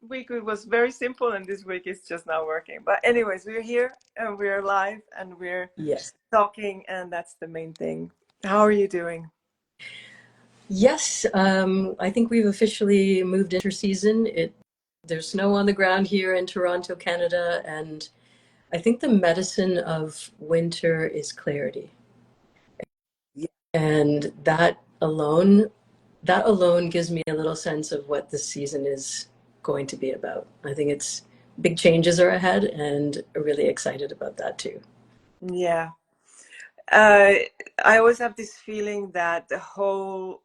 week it was very simple, and this week it's just not working. But anyways, we're here and we're live and we're Yes. talking, and that's the main thing. How are you doing? Yes, I think we've officially moved into season. There's snow on the ground here in Toronto, Canada, and I think the medicine of winter is clarity. Yeah. And that alone gives me a little sense of what this season is going to be about. I think it's big changes are ahead, and really excited about that too. Yeah. Uh, I always have this feeling that whole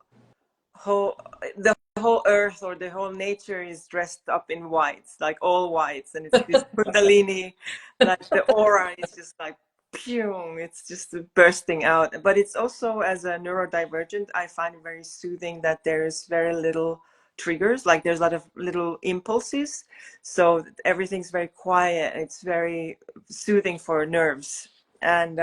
the whole earth or the whole nature is dressed up in whites, like all whites, and it's this Kundalini, like the aura is just like pew, it's just bursting out. But it's also, as a neurodivergent, I find it very soothing that there's very little triggers, like there's a lot of little impulses, so everything's very quiet. It's very soothing for nerves, and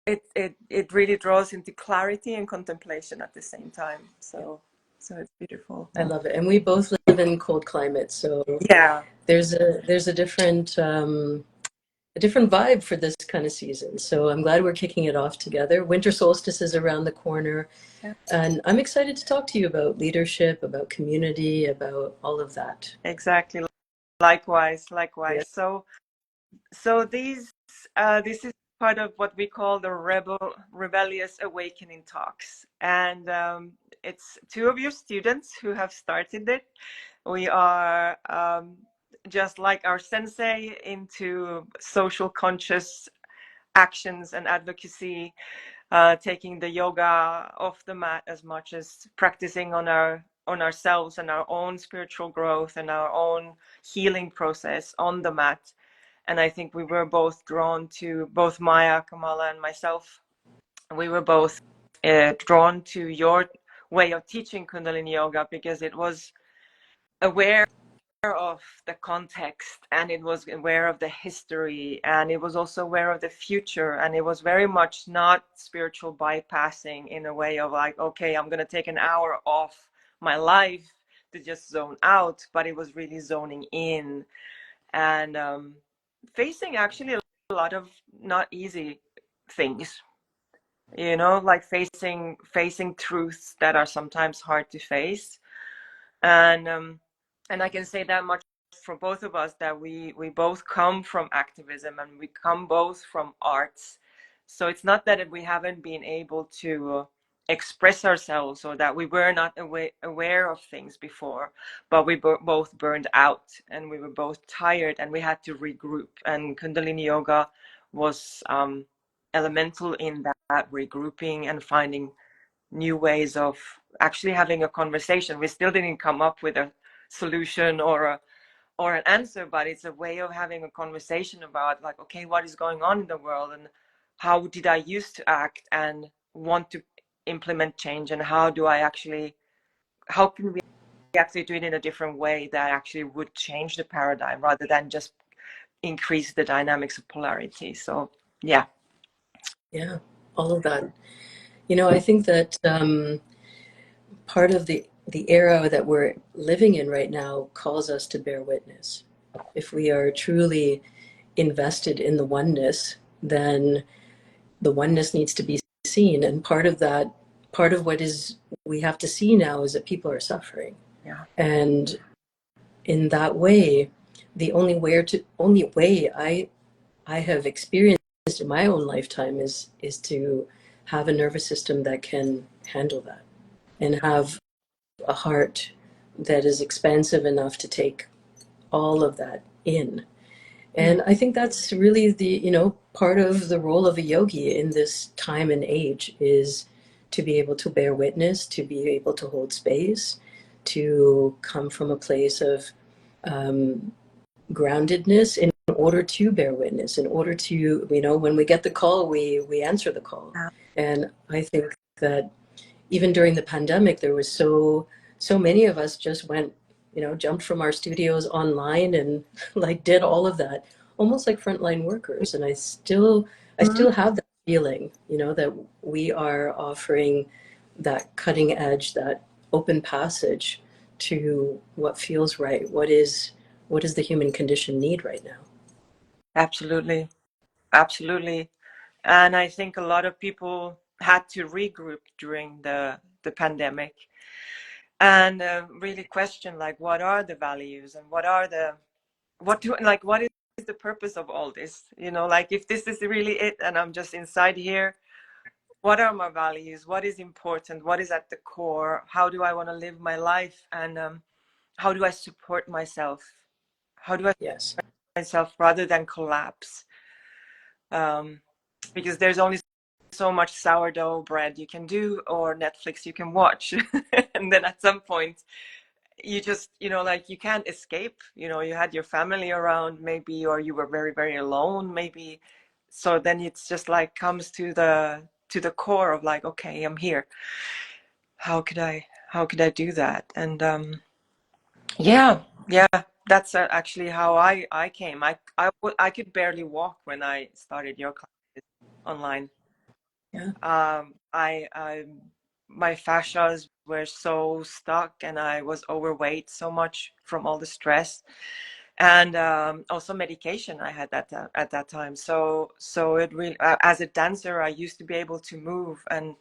it really draws into clarity and contemplation at the same time. So it's beautiful. I love it. And we both live in cold climates, so Yeah, there's a different vibe for this kind of season. So I'm glad we're kicking it off together. Winter solstice is around the corner, yeah, and I'm excited to talk to you about leadership, about community, about all of that. exactly. Likewise, Yeah. likewise. So this is part of what we call the Rebellious Awakening talks, and it's two of your students who have started it. We are just like our sensei into social conscious actions and advocacy, taking the yoga off the mat as much as practicing on ourselves and our own spiritual growth and our own healing process on the mat. And I think we were both drawn to, both Maya, Khamala, and myself, we were both drawn to your way of teaching Kundalini yoga because it was aware of the context, and it was aware of the history, and it was also aware of the future, and it was very much not spiritual bypassing in a way of like, okay, I'm going to take an hour off my life to just zone out, but it was really zoning in and facing actually a lot of not easy things, like facing truths that are sometimes hard to face. And I can say that much for both of us, that we both come from activism and we come both from arts. So it's not that we haven't been able to express ourselves or that we were not aware of things before, but we both burned out and we were both tired and we had to regroup. And Kundalini yoga was elemental in that regrouping and finding new ways of actually having a conversation. We still didn't come up with a solution or an answer, but it's a way of having a conversation about like, okay, what is going on in the world and how did I used to act and want to implement change, and how can we actually do it in a different way that actually would change the paradigm rather than just increase the dynamics of polarity. So yeah. Yeah, all of that. I think that part of the era that we're living in right now calls us to bear witness. If we are truly invested in the oneness, then the oneness needs to be seen. And part of what is we have to see now is that people are suffering. Yeah. And in that way, the only way I have experienced in my own lifetime is to have a nervous system that can handle that and have a heart that is expansive enough to take all of that in. And I think that's really part of the role of a yogi in this time and age is to be able to bear witness, to be able to hold space, to come from a place of um, groundedness in order to bear witness, in order to, when we get the call, we answer the call. And I think that even during the pandemic, there was so many of us just went, jumped from our studios online and like did all of that, almost like frontline workers. And I still have that feeling, that we are offering that cutting edge, that open passage to what feels right. What does the human condition need right now? Absolutely. Absolutely. And I think a lot of people had to regroup during the pandemic and really question, like, what are the values and what is the purpose of all this? Like, if this is really it and I'm just inside here, what are my values? What is important? What is at the core? How do I want to live my life? And how do I support myself? How do I Yes. support myself rather than collapse? Because there's only so much sourdough bread you can do or Netflix you can watch. And then at some point, you just, like, you can't escape. You had your family around maybe, or you were very, very alone maybe. So then it's just like comes to the core of like, okay, I'm here. How could I do that? And yeah, that's actually how I came. I could barely walk when I started your classes online. Yeah. I my fascias were so stuck, and I was overweight so much from all the stress, and also medication I had at that time. So it really, as a dancer, I used to be able to move, and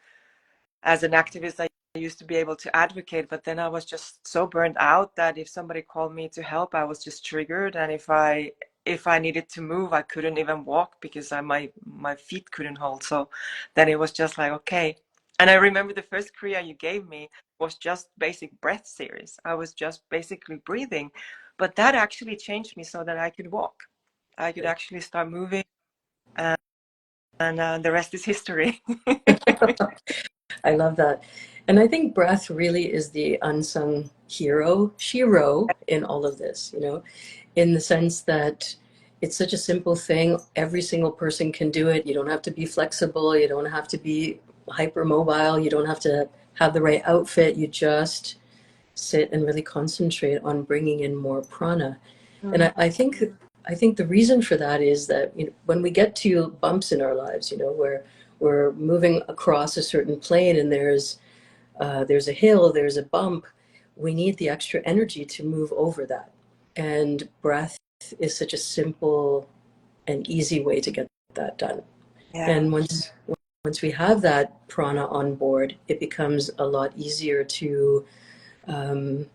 as an activist, I used to be able to advocate, but then I was just so burned out that if somebody called me to help, I was just triggered. And if I needed to move, I couldn't even walk because my feet couldn't hold. So then it was just like, okay. And I remember the first Kriya you gave me was just basic breath series. I was just basically breathing, but that actually changed me so that I could walk. I could actually start moving, and the rest is history. I love that. And I think breath really is the unsung hero, shiro in all of this, in the sense that it's such a simple thing. Every single person can do it. You don't have to be flexible. You don't have to be hypermobile. You don't have to have the right outfit. You just sit and really concentrate on bringing in more prana. And I think the reason for that is that when we get to bumps in our lives, where we're moving across a certain plane and there's a hill, there's a bump, we need the extra energy to move over that. And breath is such a simple and easy way to get that done. Yeah. And once we have that prana on board, it becomes a lot easier um,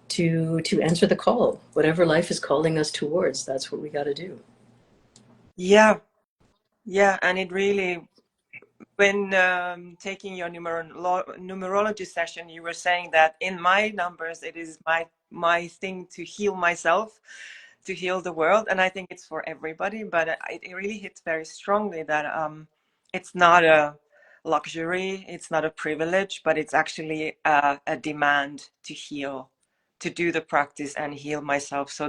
to answer the call. Whatever life is calling us towards, that's what we got to do. Yeah. Yeah. And it really, when taking your numerology session, you were saying that in my numbers, it is my thing to heal myself, to heal the world. And I think it's for everybody, but it really hits very strongly that it's not a luxury, it's not a privilege, but it's actually a demand to heal, to do the practice and heal myself.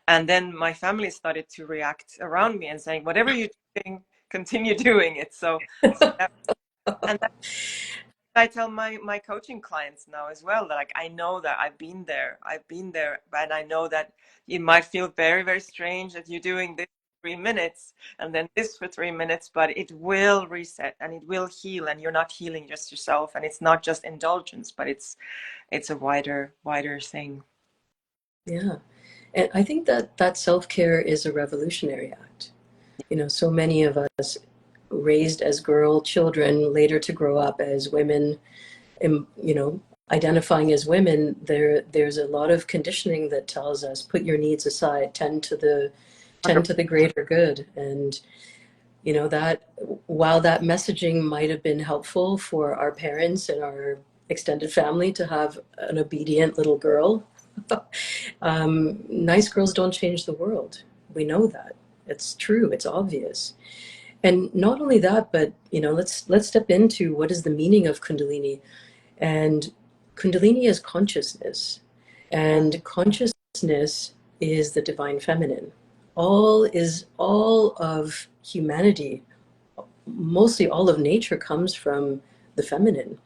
And then my family started to react around me and saying, whatever you're doing, continue doing it. So that, and that I tell my coaching clients now as well, that like, I know that I've been there, and I know that it might feel very, very strange that you're doing this for 3 minutes and then this for 3 minutes, but it will reset and it will heal, and you're not healing just yourself, and it's not just indulgence, but it's a wider thing. Yeah. And I think that self-care is a revolutionary act. So many of us raised as girl children, later to grow up as women, and, identifying as women, there's a lot of conditioning that tells us put your needs aside, tend to the greater good. And that while that messaging might have been helpful for our parents and our extended family to have an obedient little girl, nice girls don't change the world. We know that. It's true. It's obvious. And not only that, but let's step into what is the meaning of Kundalini. And Kundalini is consciousness, and consciousness is the divine feminine. All of humanity, mostly all of nature, comes from the feminine.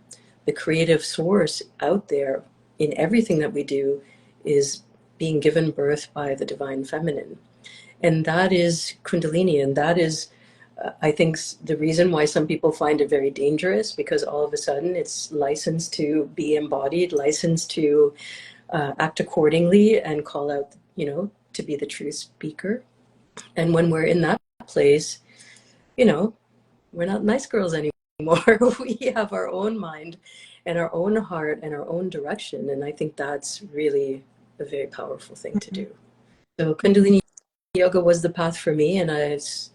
The creative source out there in everything that we do is being given birth by the divine feminine. And that is Kundalini, and that is I think the reason why some people find it very dangerous, because all of a sudden it's licensed to be embodied, licensed to act accordingly and call out, to be the true speaker. And when we're in that place, we're not nice girls anymore. We have our own mind and our own heart and our own direction. And I think that's really a very powerful thing to do. So Kundalini yoga was the path for me. And as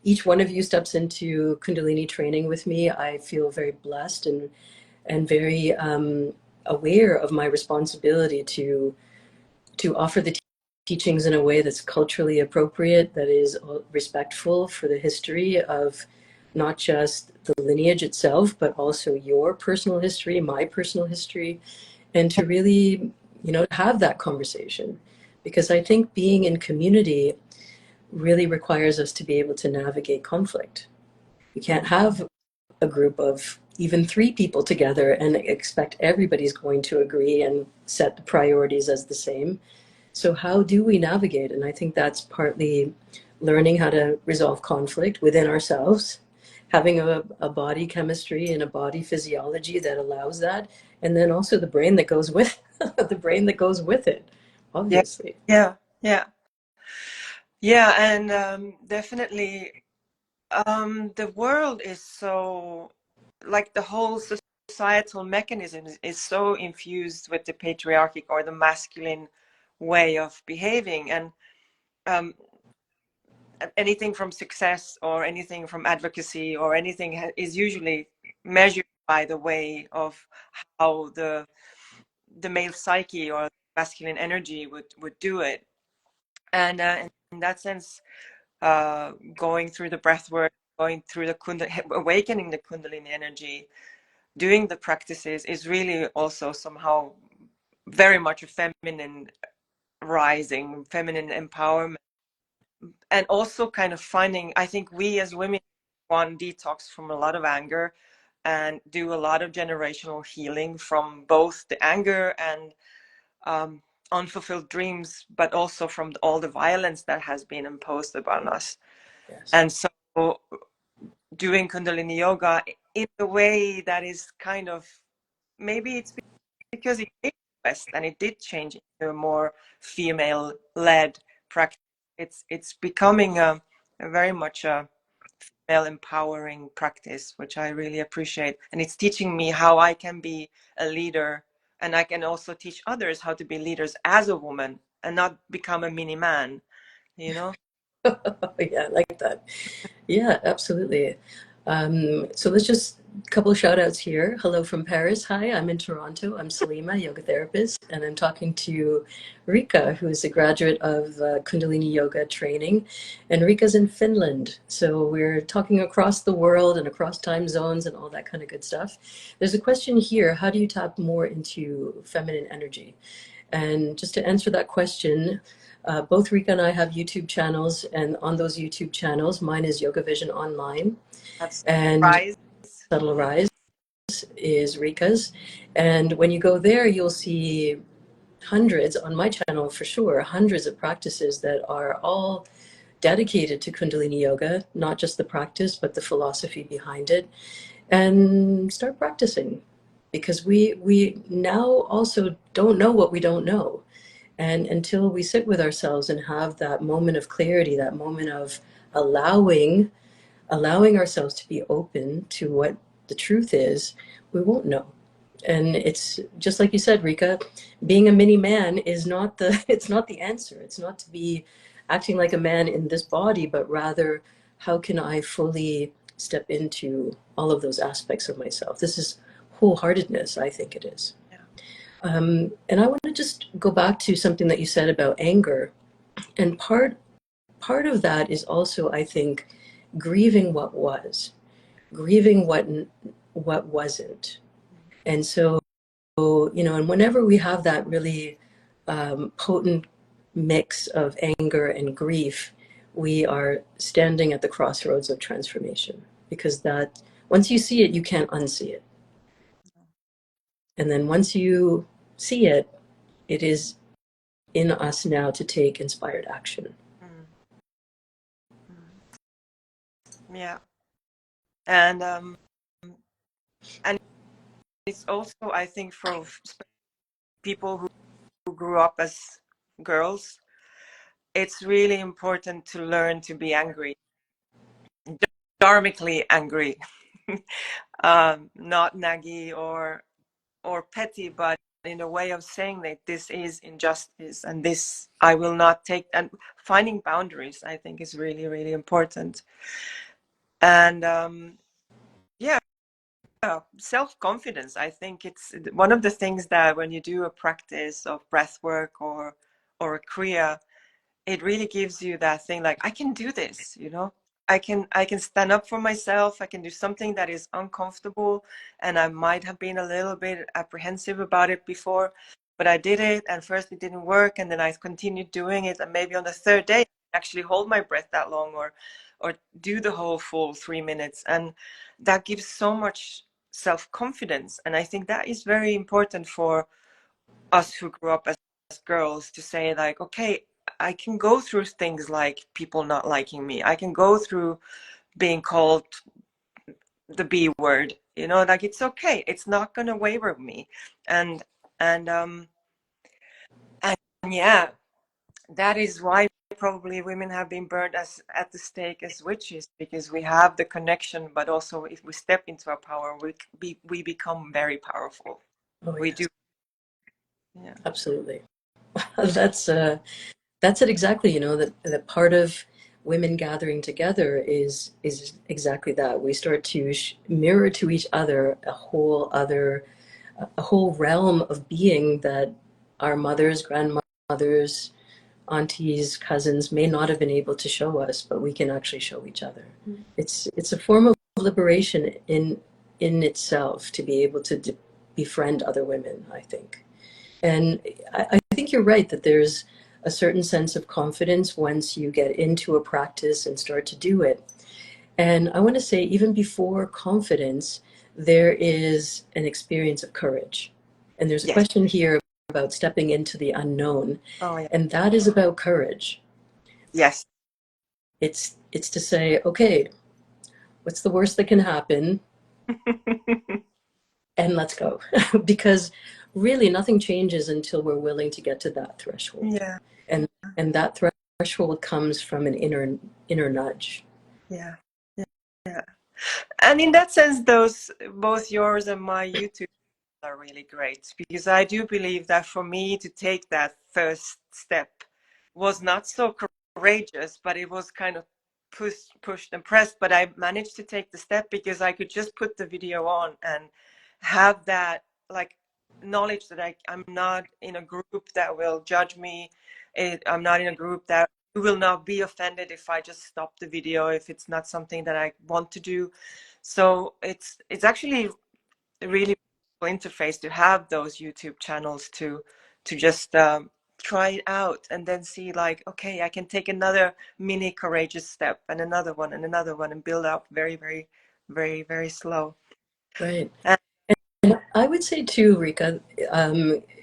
each one of you steps into Kundalini training with me, I feel very blessed and very aware of my responsibility to offer the teachings in a way that's culturally appropriate, that is respectful for the history of not just the lineage itself, but also your personal history, my personal history, and to really, have that conversation. Because I think being in community really requires us to be able to navigate conflict. You can't have a group of even 3 people together and expect everybody's going to agree and set the priorities as the same. So how do we navigate? And I think that's partly learning how to resolve conflict within ourselves, having a body chemistry and a body physiology that allows that, and then also the brain that goes with the brain that goes with it, obviously. Yeah, and definitely the world is so, like, the whole societal mechanism is so infused with the patriarchic or the masculine way of behaving, and anything from success or anything from advocacy or anything is usually measured by the way of how the male psyche or masculine energy would do it. And in that sense, going through the breath work, going through the awakening the Kundalini energy, doing the practices is really also somehow very much a feminine rising, feminine empowerment. And also kind of finding, I think we as women want detox from a lot of anger and do a lot of generational healing from both the anger and unfulfilled dreams, but also from all the violence that has been imposed upon us. Yes. And so doing Kundalini yoga in a way that is kind of, maybe it's because it did West and it did change into a more female-led practice. It's becoming a very much a female empowering practice, which I really appreciate. And it's teaching me how I can be a leader, and I can also teach others how to be leaders as a woman and not become a mini man, Yeah, I like that. Yeah, absolutely. So let's just a couple of shout outs here. Hello from Paris. Hi, I'm in Toronto. I'm Salimah, yoga therapist, and I'm talking to Riikka, who is a graduate of Kundalini yoga training. And Riikka's in Finland. So we're talking across the world and across time zones and all that kind of good stuff. There's a question here. How do you tap more into feminine energy? And just to answer that question, both Riikka and I have YouTube channels, and on those YouTube channels, mine is YogaVision Online, and Subtle Rise is Riikka's. And when you go there, you'll see hundreds, on my channel for sure, hundreds of practices that are all dedicated to Kundalini yoga, not just the practice, but the philosophy behind it. And start practicing, because we now also don't know what we don't know. And until we sit with ourselves and have that moment of clarity, that moment of allowing ourselves to be open to what the truth is, we won't know. And it's just like you said, Riikka, being a mini man is not it's not the answer. It's not to be acting like a man in this body, but rather, how can I fully step into all of those aspects of myself? This is wholeheartedness, I think it is. And I want to just go back to something that you said about anger. And part of that is also, I think, grieving what was, grieving what wasn't. And so, and whenever we have that really potent mix of anger and grief, we are standing at the crossroads of transformation, because that, once you see it, you can't unsee it. And then once you see it, it is in us now to take inspired action. Yeah. And and it's also, I think, for people who grew up as girls, it's really important to learn to be angry, dharmically angry, not naggy or petty, but in a way of saying that this is injustice and this I will not take. And finding boundaries, I think, is really, really important. And yeah, self-confidence. I think it's one of the things that when you do a practice of breath work or a kriya, it really gives you that thing like, I can do this, you know. I can stand up for myself. I can do something that is uncomfortable, and I might have been a little bit apprehensive about it before, but I did it, and first it didn't work, and then I continued doing it, and maybe on the third day I actually hold my breath that long, or do the whole full 3 minutes, and that gives so much self-confidence. And I think that is very important for us who grew up as girls to say like, okay, I can go through things like people not liking me. I can go through being called the B word, you know, like it's okay. It's not gonna waver me. And and um and yeah, that is why probably women have been burned as at the stake as witches, because we have the connection, but also if we step into our power, we become very powerful. Oh We yes, do. Yeah. absolutely. That's that's it exactly. You know, that part of women gathering together is exactly that. We start to mirror to each other a whole realm of being that our mothers, grandmothers, aunties, cousins may not have been able to show us, but we can actually show each other. It's a form of liberation in itself to be able to befriend other women, I think. And I think you're right that there's a certain sense of confidence once you get into a practice and start to do it. And I want to say, even before confidence, there is an experience of courage. And there's a Yes. question here about stepping into the unknown, Oh yeah. and that is about courage. Yes. It's to say, okay, what's the worst that can happen? And let's go. Because really nothing changes until we're willing to get to that threshold. Yeah. And that threshold comes from an inner nudge. Yeah. Yeah. Yeah. And in that sense, those both yours and my YouTube are really great, because I do believe that for me to take that first step was not so courageous, but it was kind of pushed and pressed. But I managed to take the step because I could just put the video on and have that like knowledge that I'm not in a group that will judge me. I'm not in a group that will not be offended if I just stop the video if it's not something that I want to do. So it's actually a really cool interface to have those YouTube channels to just try it out and then see like, okay, I can take another mini courageous step and another one and build up very, very, very, very slow. Right. And, And I would say too, Riikka,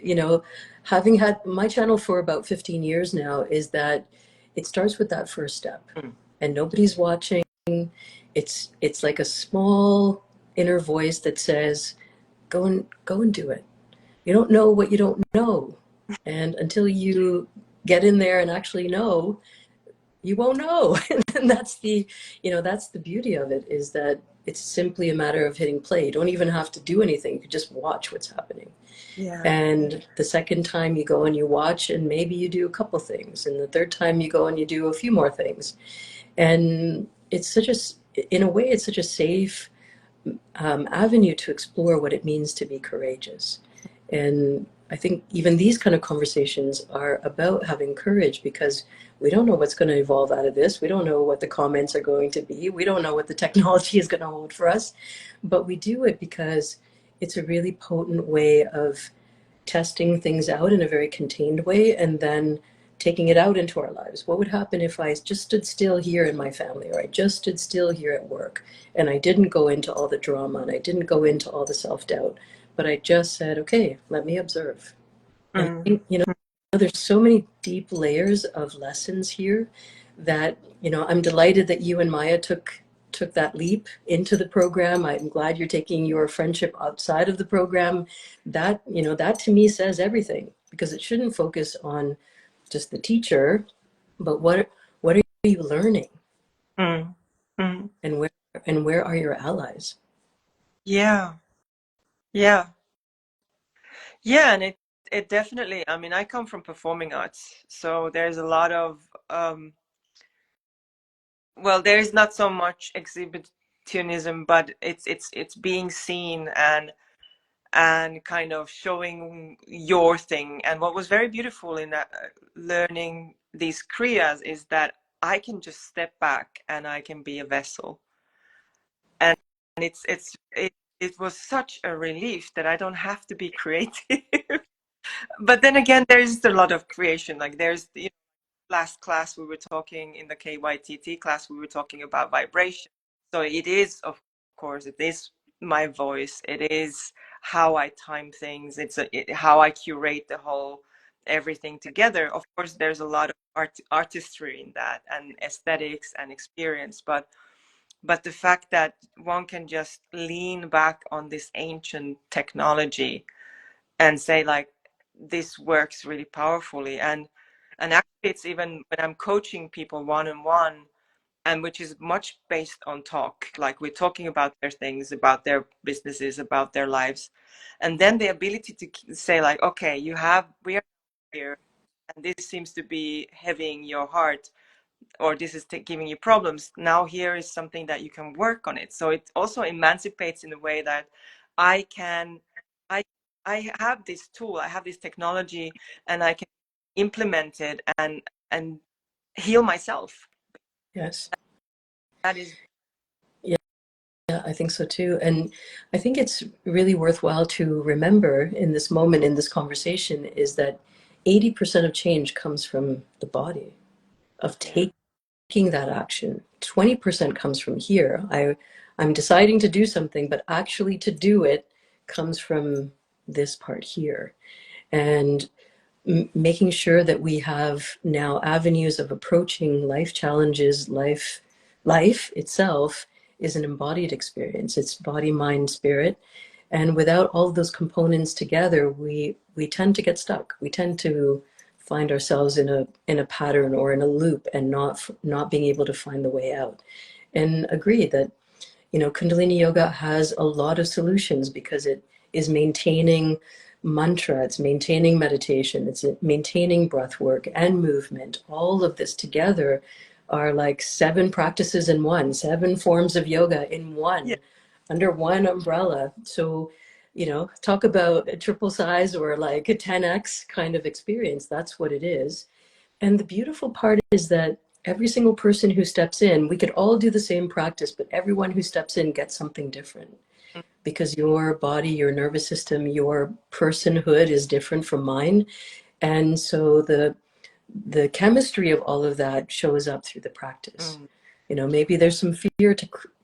you know, having had my channel for about 15 years now, is that it starts with that first step, mm, and nobody's watching. It's like a small inner voice that says, go and do it. You don't know what you don't know. And until you get in there and actually know, you won't know. And that's the, you know, that's the beauty of it, is that it's simply a matter of hitting play. You don't even have to do anything. You can just watch what's happening. yeah, And the second time you go and you watch, and maybe you do a couple things. And the third time you go and you do a few more things. And it's such a, in a way, it's such a safe avenue to explore what it means to be courageous. And I think even these kind of conversations are about having courage, because we don't know what's going to evolve out of this. We don't know what the comments are going to be. We don't know what the technology is going to hold for us. But we do it because it's a really potent way of testing things out in a very contained way, and then taking it out into our lives. What would happen if I just stood still here in my family, or I just stood still here at work, and I didn't go into all the drama, and I didn't go into all the self-doubt, but I just said, okay, let me observe. And I mm, think, you know, there's so many deep layers of lessons here that, you know, I'm delighted that you and Maya took took that leap into the program. I'm glad you're taking your friendship outside of the program. That, you know, that to me says everything, because it shouldn't focus on just the teacher, but what are you learning? Mm. Mm. And where are your allies? Yeah. Yeah. Yeah, and it definitely, I mean, I come from performing arts, so there's a lot of well, there is not so much exhibitionism, but it's being seen and kind of showing your thing. And what was very beautiful in that, learning these kriyas, is that I can just step back and I can be a vessel. And it was such a relief that I don't have to be creative. But then again, there's a lot of creation. Like there's, you know, last class we were talking in the KYTT class, we were talking about vibration. So it is, of course, it is my voice. It is how I time things. How I curate the whole everything together. Of course, there's a lot of artistry in that, and aesthetics and experience. But the fact that one can just lean back on this ancient technology and say like, this works really powerfully. And actually it's even when I'm coaching people one-on-one, and which is much based on talk, like we're talking about their things, about their businesses, about their lives, and then the ability to say like, okay, we are here, and this seems to be heavying your heart, or this is giving you problems. Now here is something that you can work on it. So it also emancipates in a way that I can, I, I have this tool, I have this technology, and I can implement it and heal myself. Yes. That is, Yeah, I think so too. And I think it's really worthwhile to remember in this moment, in this conversation, is that 80% of change comes from the body, of yeah. taking that action. 20% comes from here. I'm deciding to do something, but actually to do it comes from this part here. And making sure that we have now avenues of approaching life challenges. Life itself is an embodied experience. It's body, mind, spirit. And without all of those components together, we tend to get stuck. We tend to find ourselves in a pattern or in a loop, and not being able to find the way out. And agree that, you know, Kundalini yoga has a lot of solutions, because it is maintaining mantra, it's maintaining meditation, it's maintaining breath work and movement. All of this together are like 7 practices in one, 7 forms of yoga in Yeah. one, under one umbrella. So, you know, talk about a triple size or like a 10x kind of experience. That's what it is. And the beautiful part is that every single person who steps in, we could all do the same practice, but everyone who steps in gets something different, because your body, your nervous system, your personhood is different from mine. And so the chemistry of all of that shows up through the practice. Mm. You know, maybe there's some fear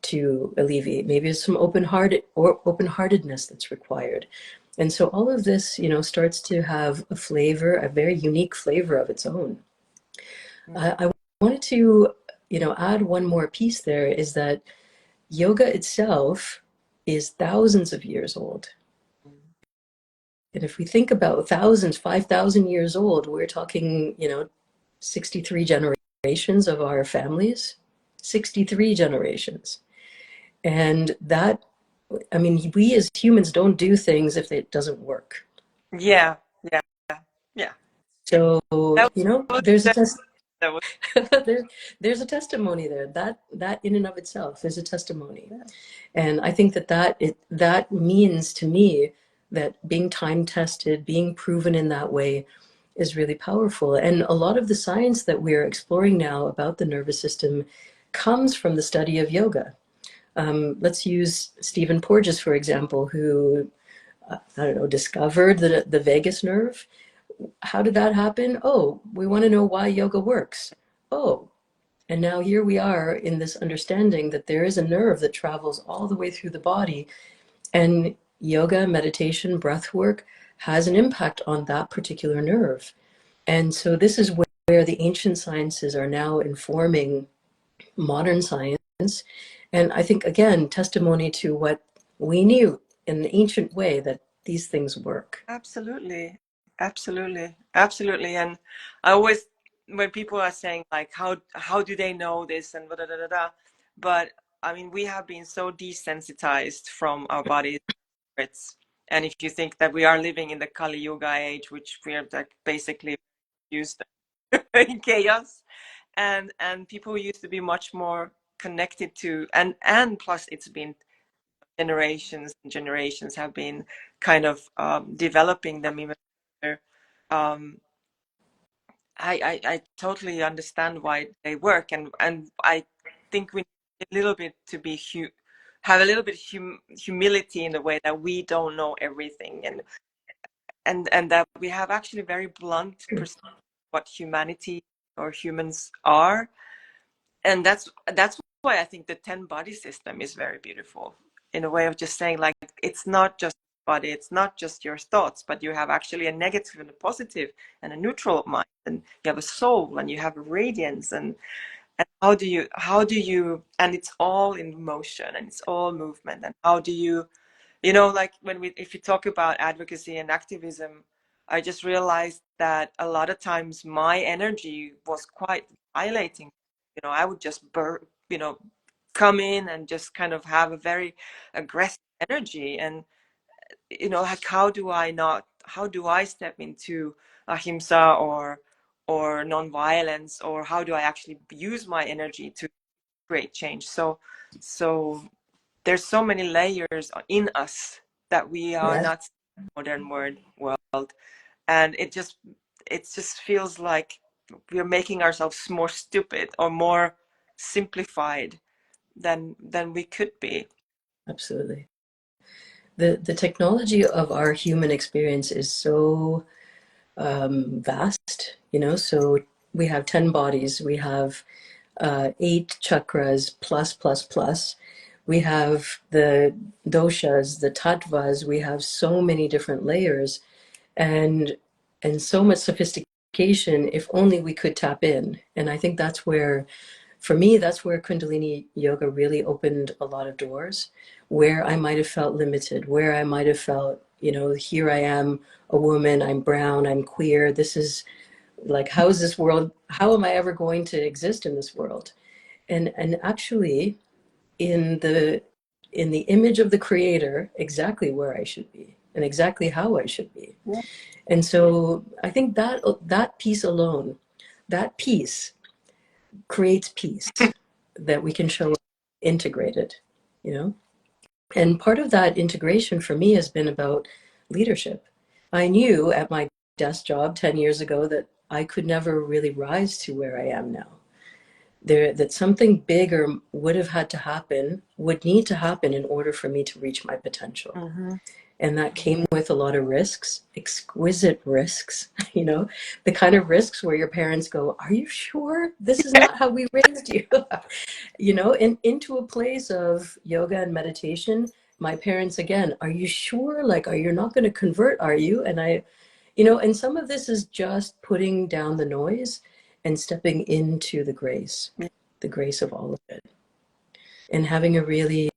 to alleviate, maybe there's some open-heartedness that's required. And so all of this, you know, starts to have a flavor, a very unique flavor of its own. I wanted to, you know, add one more piece there, is that yoga itself is thousands of years old. And if we think about thousands, 5,000 years old, we're talking, you know, 63 generations of our families, 63 generations. And that, I mean, we as humans don't do things if it doesn't work. Yeah. Yeah. Yeah. So, That you know, was there's a that, test. that was There's a testimony there. That in and of itself is a testimony. yeah. And I think that means to me that being time tested, being proven in that way, is really powerful. And a lot of the science that we're exploring now about the nervous system comes from the study of yoga. Let's use Stephen Porges, for example, who, I don't know, discovered the vagus nerve. How did that happen? Oh, we want to know why yoga works. Oh, and now here we are in this understanding that there is a nerve that travels all the way through the body, and yoga, meditation, breath work has an impact on that particular nerve. And so this is where the ancient sciences are now informing modern science. And I think, again, testimony to what we knew in an ancient way, that these things work. Absolutely. Absolutely. Absolutely. And I always, when people are saying like, how do they know this and da da da da, but I mean, we have been so desensitized from our bodies. And if you think that we are living in the Kali Yuga age, which we are like basically used in chaos, and people used to be much more connected to, and plus it's been generations and generations have been kind of developing them even further. Um, I totally understand why they work, and I think we need a little bit to be have a little bit humility in the way that we don't know everything, and that we have actually very blunt perception of what humanity or humans are. And that's why I think the 10 body system is very beautiful, in a way of just saying like, it's not just body, it's not just your thoughts, but you have actually a negative and a positive and a neutral mind, and you have a soul and you have a radiance, and how do you and it's all in motion and it's all movement, and how do you, like if you talk about advocacy and activism, I just realized that a lot of times my energy was quite violating. I would just come in and just kind of have a very aggressive energy. And, like how do I step into ahimsa or non-violence, or how do I actually use my energy to create change? So there's so many layers in us that we are Yes, not seeing in the modern world, and it just feels like we're making ourselves more stupid or more simplified than we could be. absolutely. The technology of our human experience is so vast, so we have 10 bodies, we have 8 chakras plus plus plus, we have the doshas, the tattvas, we have so many different layers, and so much sophistication, if only we could tap in. And I think that's where, for me, that's where Kundalini yoga really opened a lot of doors, where I might have felt limited, where I might have felt, here I am, a woman, I'm brown, I'm queer. This is like, how is this world? How am I ever going to exist in this world? And actually, in the image of the creator, exactly where I should be and exactly how I should be. Yeah. And so I think that piece alone, that piece creates peace that we can show integrated, you know? And part of that integration for me has been about leadership. I knew at my desk job 10 years ago that I could never really rise to where I am now. That something bigger would have had to happen, would need to happen in order for me to reach my potential. Mm-hmm. And that came with a lot of risks, exquisite risks, the kind of risks where your parents go, are you sure this is not how we raised you? And into a place of yoga and meditation, my parents, again, are you sure? Like, are you not going to convert? Are you? And and some of this is just putting down the noise and stepping into the grace of all of it, and having a really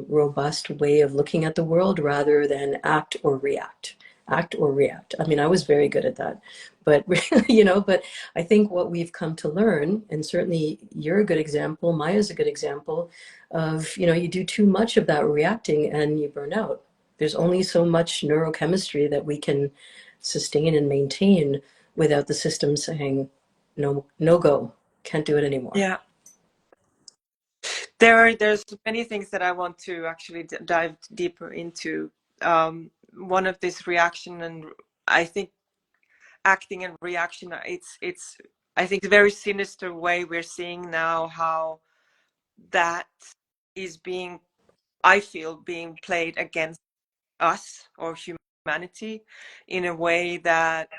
robust way of looking at the world rather than act or react. Act or react. I mean, I was very good at that, but but I think what we've come to learn, and certainly you're a good example, Maya's a good example of, you do too much of that reacting and you burn out. There's only so much neurochemistry that we can sustain and maintain without the system saying, no, no go, can't do it anymore. Yeah. There's many things that I want to actually dive deeper into. One of this reaction, and I think acting and reaction, it's I think a very sinister way we're seeing now how that is being, I feel, being played against us or humanity, in a way that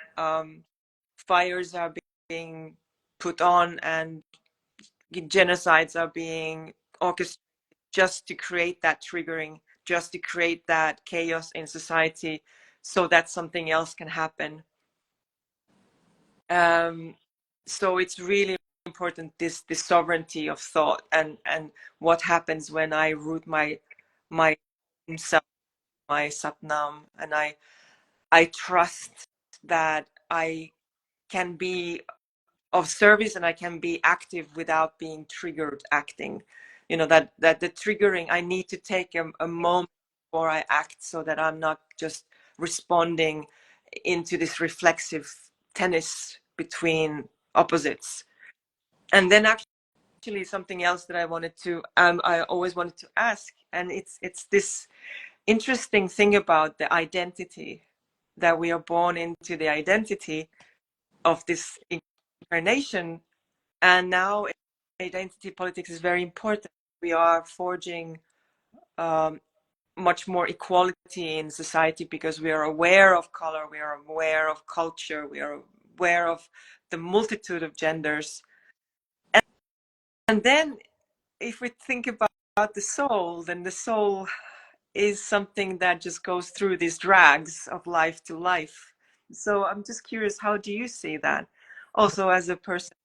fires are being put on and genocides are being orchestrated just to create that triggering, just to create that chaos in society so that something else can happen. So it's really important, this sovereignty of thought, and what happens when I root my self, my Satnam, and I trust that I can be of service and I can be active without being triggered acting. That the triggering, I need to take a moment before I act, so that I'm not just responding into this reflexive tennis between opposites. And then actually something else that I always wanted to ask, and it's this interesting thing about the identity, that we are born into the identity of this incarnation, and now identity politics is very important. We are forging much more equality in society, because we are aware of color, we are aware of culture, we are aware of the multitude of genders. And then if we think about the soul, then the soul is something that just goes through these drags of life to life. So I'm just curious, how do you see that? Also, as a person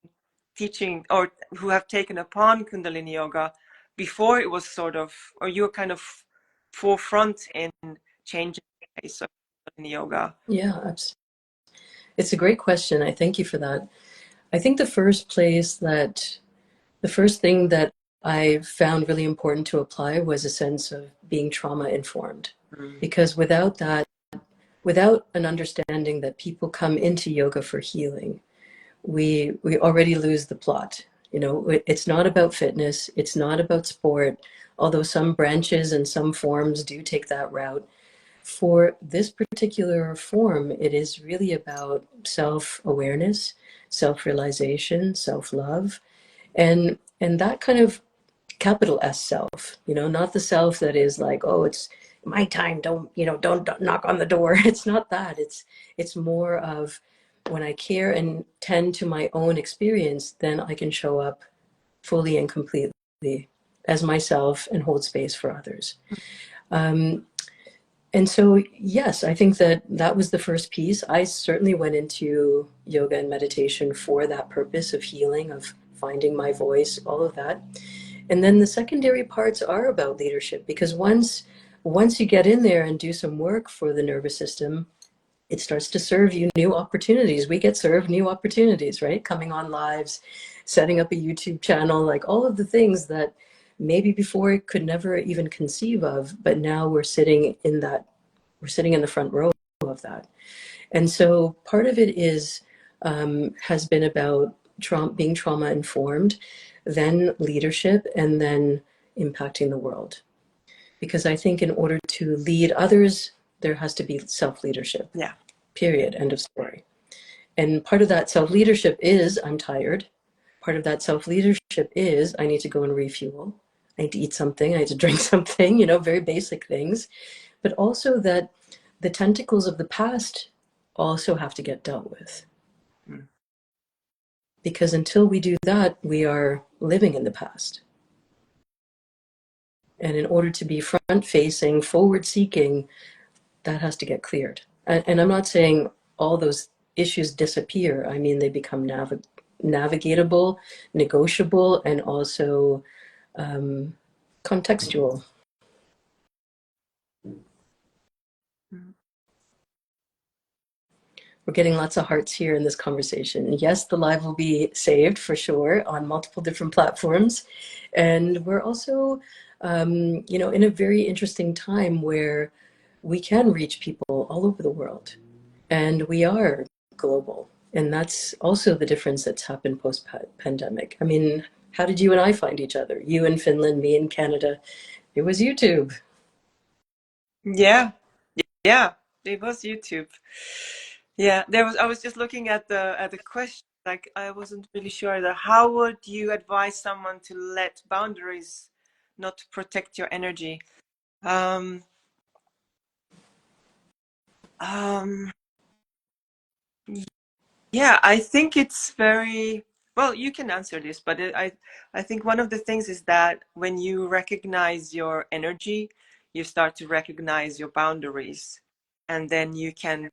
teaching, or who have taken upon Kundalini yoga before it was sort of, or you're kind of forefront in changing the face of Kundalini yoga. Yeah, it's a great question. I thank you for that. I think the first thing that I found really important to apply was a sense of being trauma informed. Because without that, without an understanding that people come into yoga for healing, we already lose the plot. It's not about fitness, it's not about sport, although some branches and some forms do take that route. For this particular form, it is really about self-awareness, self-realization, self-love, and that kind of capital S self, not the self that is like, oh, it's my time, don't knock on the door. It's not that. It's more of, when I care and tend to my own experience, then I can show up fully and completely as myself and hold space for others. And so, yes, I think that was the first piece. I certainly went into yoga and meditation for that purpose of healing, of finding my voice, all of that. And then the secondary parts are about leadership, because once you get in there and do some work for the nervous system, it starts to serve you new opportunities. We get served new opportunities, right? Coming on lives, setting up a YouTube channel, like all of the things that maybe before could never even conceive of, but now we're sitting in the front row of that. And so part of it has been about being trauma informed, then leadership, and then impacting the world. Because I think in order to lead others, there has to be self-leadership. Yeah. Period. End of story. And part of that self-leadership is, I'm tired. Part of that self-leadership is, I need to go and refuel. I need to eat something. I need to drink something, very basic things. But also that the tentacles of the past also have to get dealt with. Because until we do that, we are living in the past. And in order to be front-facing, forward-seeking, that has to get cleared. And I'm not saying all those issues disappear. I mean, they become navigatable, negotiable, and also contextual. We're getting lots of hearts here in this conversation. Yes, the live will be saved for sure on multiple different platforms. And we're also, in a very interesting time where we can reach people all over the world. And we are global. And that's also the difference that's happened post-pandemic. I mean, how did you and I find each other? You in Finland, me in Canada. It was YouTube. Yeah. It was YouTube. Yeah, I was just looking at the question. Like, I wasn't really sure that how would you advise someone to let boundaries not protect your energy? Um, yeah, I think it's very well. You can answer this, but I think one of the things is that when you recognize your energy, you start to recognize your boundaries, and then you can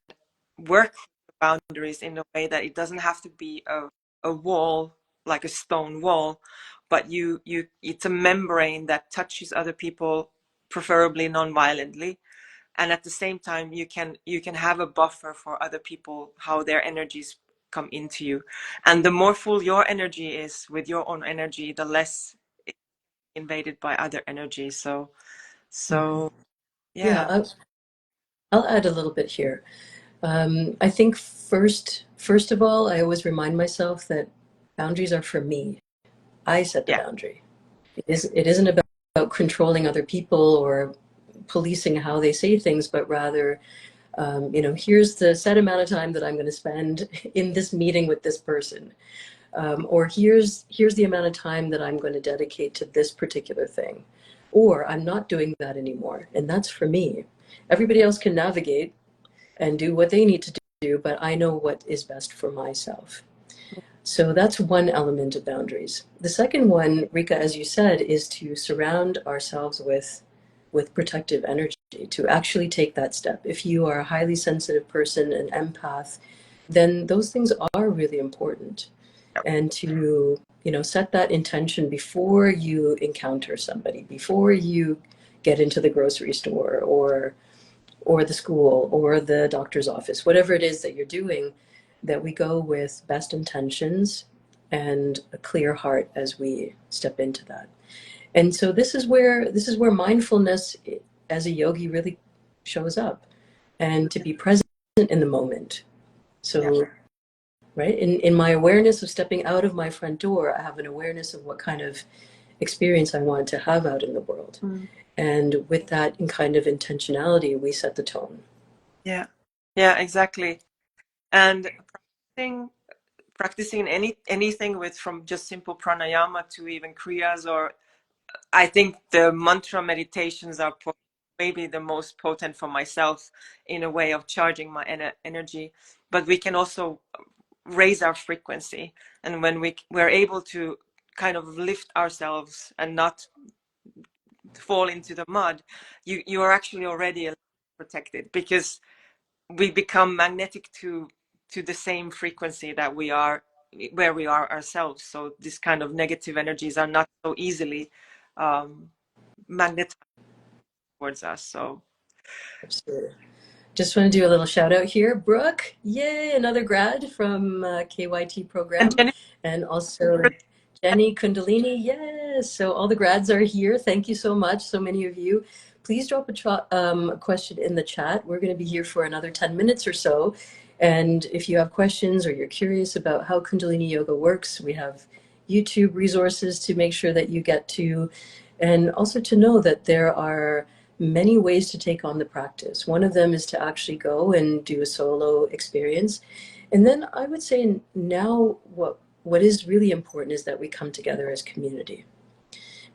work boundaries in a way that it doesn't have to be a wall like a stone wall, but it's a membrane that touches other people, preferably non-violently, and at the same time you can have a buffer for other people, how their energies come into you, and the more full your energy is with your own energy, the less it's invaded by other energy. So Yeah, yeah. I'll add a little bit here. I think first of all, I always remind myself that boundaries are for me. I set the Yeah. boundary. It isn't about controlling other people or policing how they say things, but rather, here's the set amount of time that I'm going to spend in this meeting with this person, or here's the amount of time that I'm going to dedicate to this particular thing, or I'm not doing that anymore, and that's for me. Everybody else can navigate and do what they need to do, but I know what is best for myself. So that's one element of boundaries. The second one, Riikka, as you said, is to surround ourselves with protective energy, to actually take that step. If you are a highly sensitive person, an empath, then those things are really important. And to, set that intention before you encounter somebody, before you get into the grocery store or the school or the doctor's office, whatever it is that you're doing, that we go with best intentions and a clear heart as we step into that. And so this is where mindfulness as a yogi really shows up, and to be present in the moment. Yeah. So right in my awareness of stepping out of my front door, I have an awareness of what kind of experience I want to have out in the world. Mm. And with that kind of intentionality, we set the tone. Yeah. Yeah, exactly. And practicing anything with, from just simple pranayama to even kriyas, or I think the mantra meditations are maybe the most potent for myself in a way of charging my energy. But we can also raise our frequency, and when we're able to kind of lift ourselves and not fall into the mud, you are actually already protected, because we become magnetic to the same frequency that we are, where we are ourselves. So this kind of negative energies are not so easily magnetized towards us. So Absolutely. Just want to do a little shout out here. Brooke, yay, another grad from KYT and program. Jenny, And also Jenny Kundalini, yes. So all the grads are here. Thank you so much, so many of you. Please drop a question in the chat. We're going to be here for another 10 minutes or so. And if you have questions or you're curious about how Kundalini Yoga works, we have YouTube resources to make sure that you get to, and also to know that there are many ways to take on the practice. One of them is to actually go and do a solo experience. And then I would say now what is really important is that we come together as community.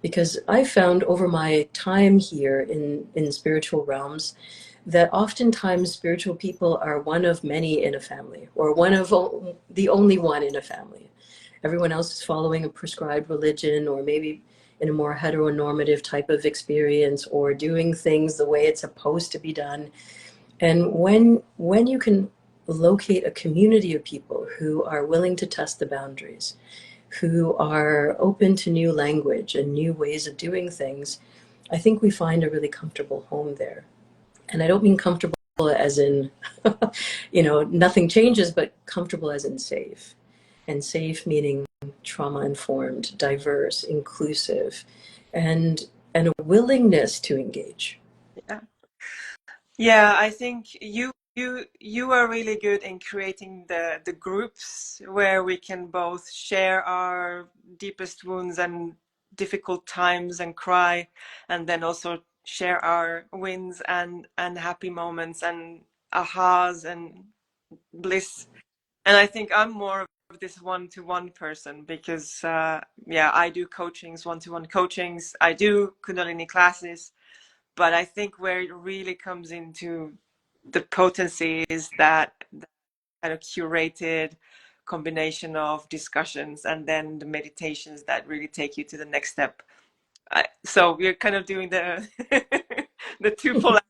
Because I found over my time here in spiritual realms that oftentimes spiritual people are one of many in a family, or the only one in a family. Everyone else is following a prescribed religion, or maybe in a more heteronormative type of experience, or doing things the way it's supposed to be done. And when you can locate a community of people who are willing to test the boundaries, who are open to new language and new ways of doing things, I think we find a really comfortable home there. And I don't mean comfortable as in, nothing changes, but comfortable as in safe. And safe meaning trauma informed, diverse, inclusive, and a willingness to engage. yeah. Yeah, I think you are really good in creating the groups where we can both share our deepest wounds and difficult times and cry, and then also share our wins and happy moments and ahas and bliss. And I think I'm more of this one-to-one person, because yeah, I do coachings, one-to-one coachings, I do Kundalini classes, but I think where it really comes into the potency is that kind of curated combination of discussions and then the meditations that really take you to the next step. So we're kind of doing the the two polar,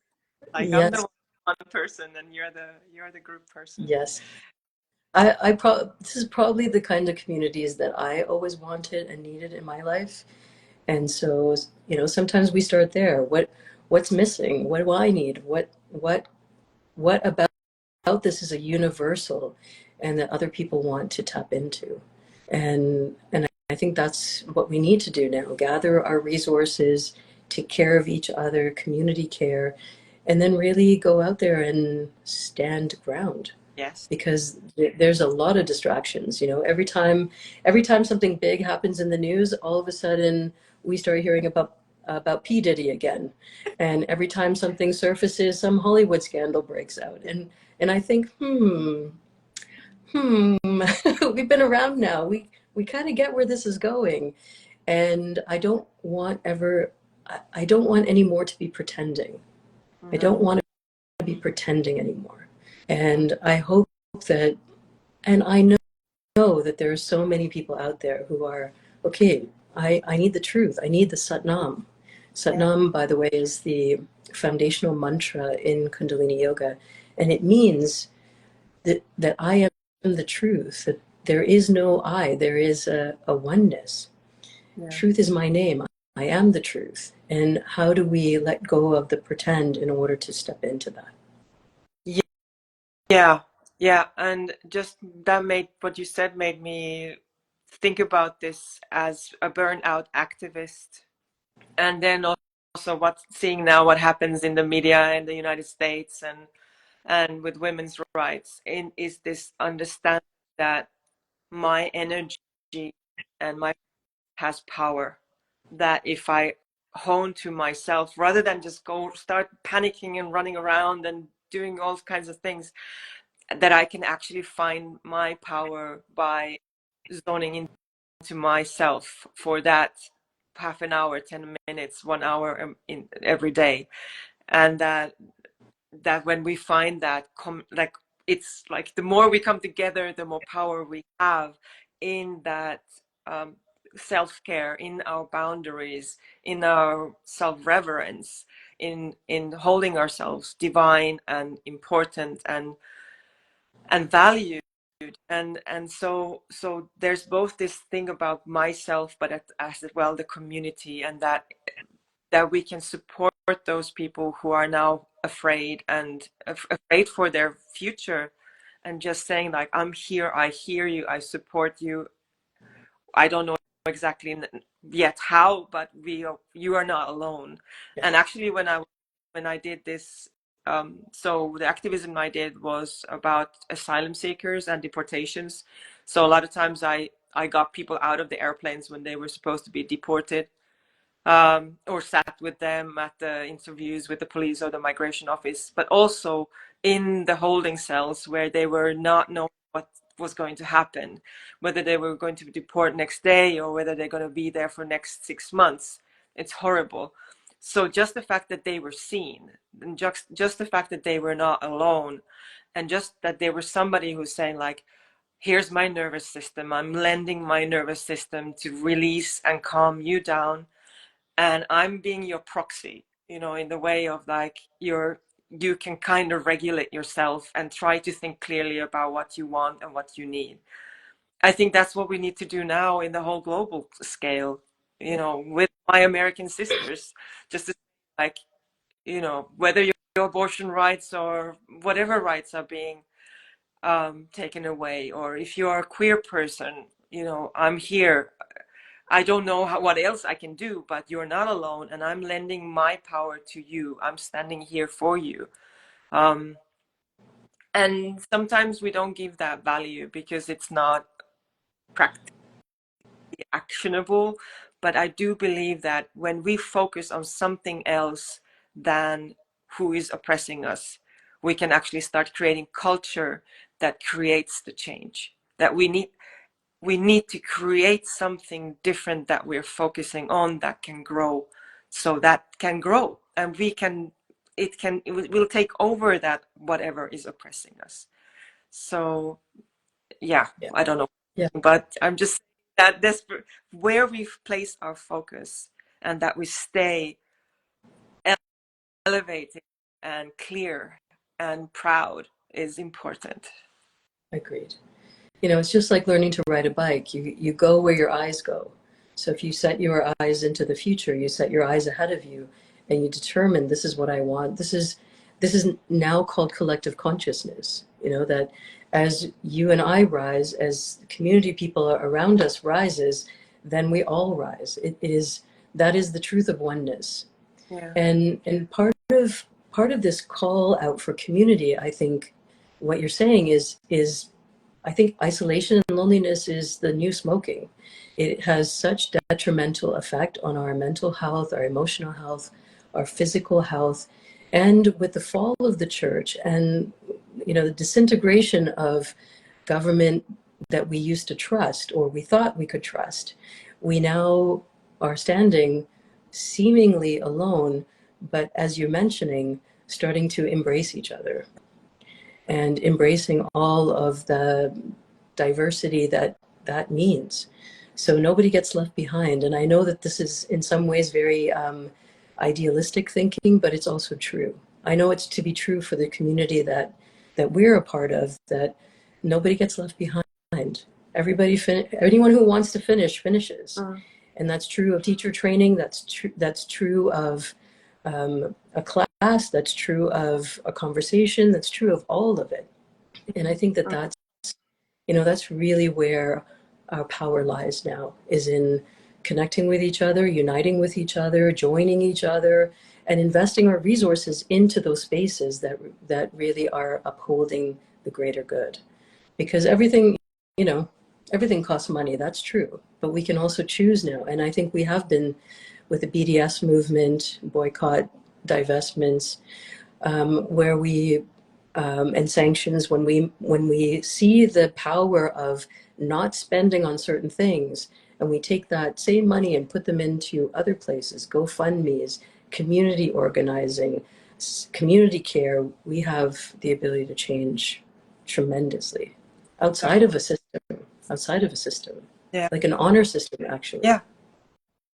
like I'm the Yes, one person and you're the group person. yes. this is probably the kind of communities that I always wanted and needed in my life. And so, sometimes we start there. What's missing? What do I need? What about this is a universal and that other people want to tap into? And I think that's what we need to do now. Gather our resources, take care of each other, community care, and then really go out there and stand ground, Yes. because there's a lot of distractions. Every time something big happens in the news, all of a sudden we start hearing about P Diddy again, and every time something surfaces, some Hollywood scandal breaks out, and I think, we've been around now. We kind of get where this is going, and I don't want any more to be pretending. I Mm-hmm. don't want to be pretending anymore. And I hope that, and I know that there are so many people out there who are, okay, I need the truth. I need the Satnam. Yeah. Satnam, by the way, is the foundational mantra in Kundalini Yoga. And it means that I am the truth, that there is no I, there is a oneness. Yeah. Truth is my name. I am the truth. And how do we let go of the pretend in order to step into that? Yeah, yeah, and just that made what you said made me think about this as a burnout activist, and then also seeing now what happens in the media in the United States and with women's rights, is this understanding that my energy and my has power. That if I hone to myself rather than just go start panicking and running around and doing all kinds of things, that I can actually find my power by zoning into myself for that half an hour, 10 minutes, 1 hour in every day. And that when we find that like, it's like the more we come together, the more power we have in that um, self-care, in our boundaries, in our self-reverence, in holding ourselves divine and important and valued. And so there's both this thing about myself, but as well the community, and that we can support those people who are now afraid and afraid for their future, and just saying like, I'm here, I hear you, I support you. I don't know exactly yet how, but you are not alone. Yeah. And actually, when I did this, so the activism I did was about asylum seekers and deportations. So a lot of times I got people out of the airplanes when they were supposed to be deported, or sat with them at the interviews with the police or the migration office, but also in the holding cells where they were not knowing what was going to happen, whether they were going to be deported next day or whether they're going to be there for next 6 months. It's horrible. So just the fact that they were seen, and just the fact that they were not alone, and just that there was somebody who's saying like, here's my nervous system, I'm lending my nervous system to release and calm you down, and I'm being your proxy, in the way of like, you can kind of regulate yourself and try to think clearly about what you want and what you need. I think that's what we need to do now in the whole global scale, with my American sisters, just to, like, whether your abortion rights or whatever rights are being taken away, or if you are a queer person, I'm here. I don't know what else I can do, but you're not alone, and I'm lending my power to you. I'm standing here for you. Um, and sometimes we don't give that value because it's not practically actionable. But I do believe that when we focus on something else than who is oppressing us, we can actually start creating culture that creates the change that we need to create something different that we're focusing on that can grow, so that can grow, and it will take over that whatever is oppressing us. So yeah, Yeah. I don't know, Yeah. but I'm just saying that this, where we've placed our focus, and that we stay elevated and clear and proud, is important. Agreed. You know, it's just like learning to ride a bike. You go where your eyes go. So if you set your eyes into the future, you set your eyes ahead of you, and you determine this is what I want. This is now called collective consciousness. You know, that as you and I rise, as the community people around us rises, then we all rise. It is, that is the truth of oneness. Yeah. And part of this call out for community, I think what you're saying is I think isolation and loneliness is the new smoking. It has such detrimental effect on our mental health, our emotional health, our physical health. And with the fall of the church and, you know, the disintegration of government that we used to trust, or we thought we could trust, we now are standing seemingly alone, but as you're mentioning, starting to embrace each other and embracing all of the diversity that that means. So nobody gets left behind. And I know that this is in some ways very idealistic thinking, but it's also true. I know it's to be true for the community that we're a part of, that nobody gets left behind. Anyone who wants to finish finishes. And that's true of teacher training. That's true of a class. That's true of a conversation. That's true of all of it. And I think that that's, you know, that's really where our power lies now, is in connecting with each other, uniting with each other, joining each other, and investing our resources into those spaces that really are upholding the greater good. Because everything, you know, everything costs money, that's true. But we can also choose now. And I think we have been, with the BDS movement, boycott, divestments, where we and sanctions, when we see the power of not spending on certain things, and we take that same money and put them into other places, GoFundMe's, community organizing, community care, we have the ability to change tremendously outside of a system, Yeah. like an honor system, actually.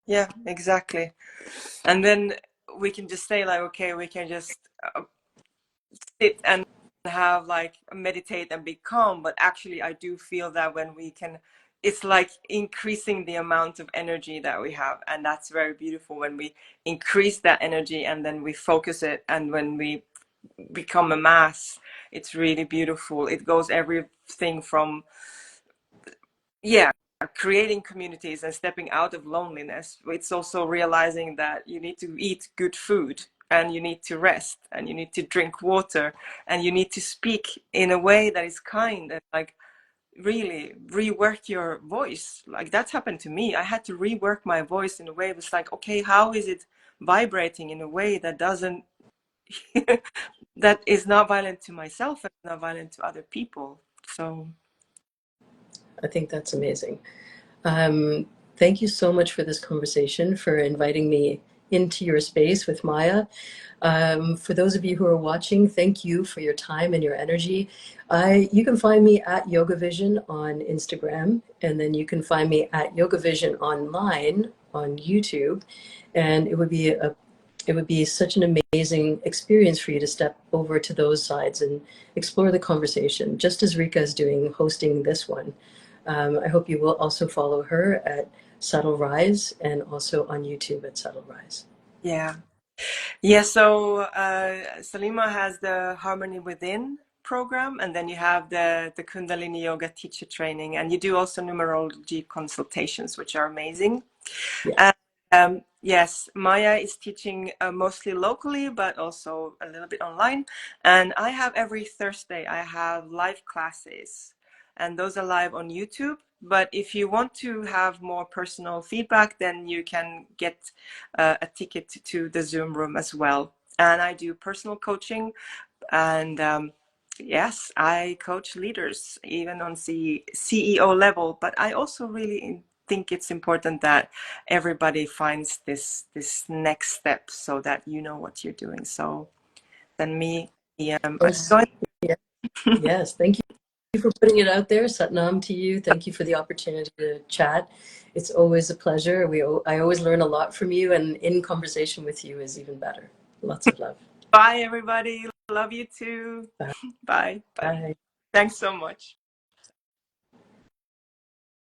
Yeah, exactly. And then we can just say like, okay, we can just sit and have like meditate and be calm. But actually, I do feel that when we can, it's like increasing the amount of energy that we have. And that's very beautiful when we increase that energy and then we focus it. And when we become a mass, it's really beautiful. It goes everything from, yeah, creating communities and stepping out of loneliness. It's also realizing that you need to eat good food, and you need to rest, and you need to drink water, and you need to speak in a way that is kind, and like really rework your voice. Like that's happened to me. I had to rework my voice in a way. It was like, okay, how is it vibrating in a way that doesn't that is not violent to myself and not violent to other people. So I think that's amazing. Thank you so much for this conversation, for inviting me into your space with Maya. For those of you who are watching, thank you for your time and your energy. You can find me at YogaVision on Instagram, and then you can find me at YogaVision online on YouTube. And it would be such an amazing experience for you to step over to those sides and explore the conversation, just as Riikka is doing, hosting this one. I hope you will also follow her at Subtle Rise, and also on YouTube at Subtle Rise. yeah. Yeah, so Salimah has the Harmony Within program, and then you have the Kundalini Yoga teacher training, and you do also numerology consultations, which are amazing. Yeah. Yes, Maya is teaching mostly locally, but also a little bit online. And I have every Thursday, I have live classes, and those are live on YouTube. But if you want to have more personal feedback, then you can get a ticket to the Zoom room as well. And I do personal coaching, and yes, I coach leaders even on CEO level. But I also really think it's important that everybody finds this next step so that you know what you're doing. So then me, Yes. Yes. Thank you for putting it out there. Satnam to you. Thank you for the opportunity to chat. It's always a pleasure. I always learn a lot from you, and in conversation with you is even better. Lots of love. Bye, everybody. Love you too. Bye. Bye. Bye. Bye. Thanks so much.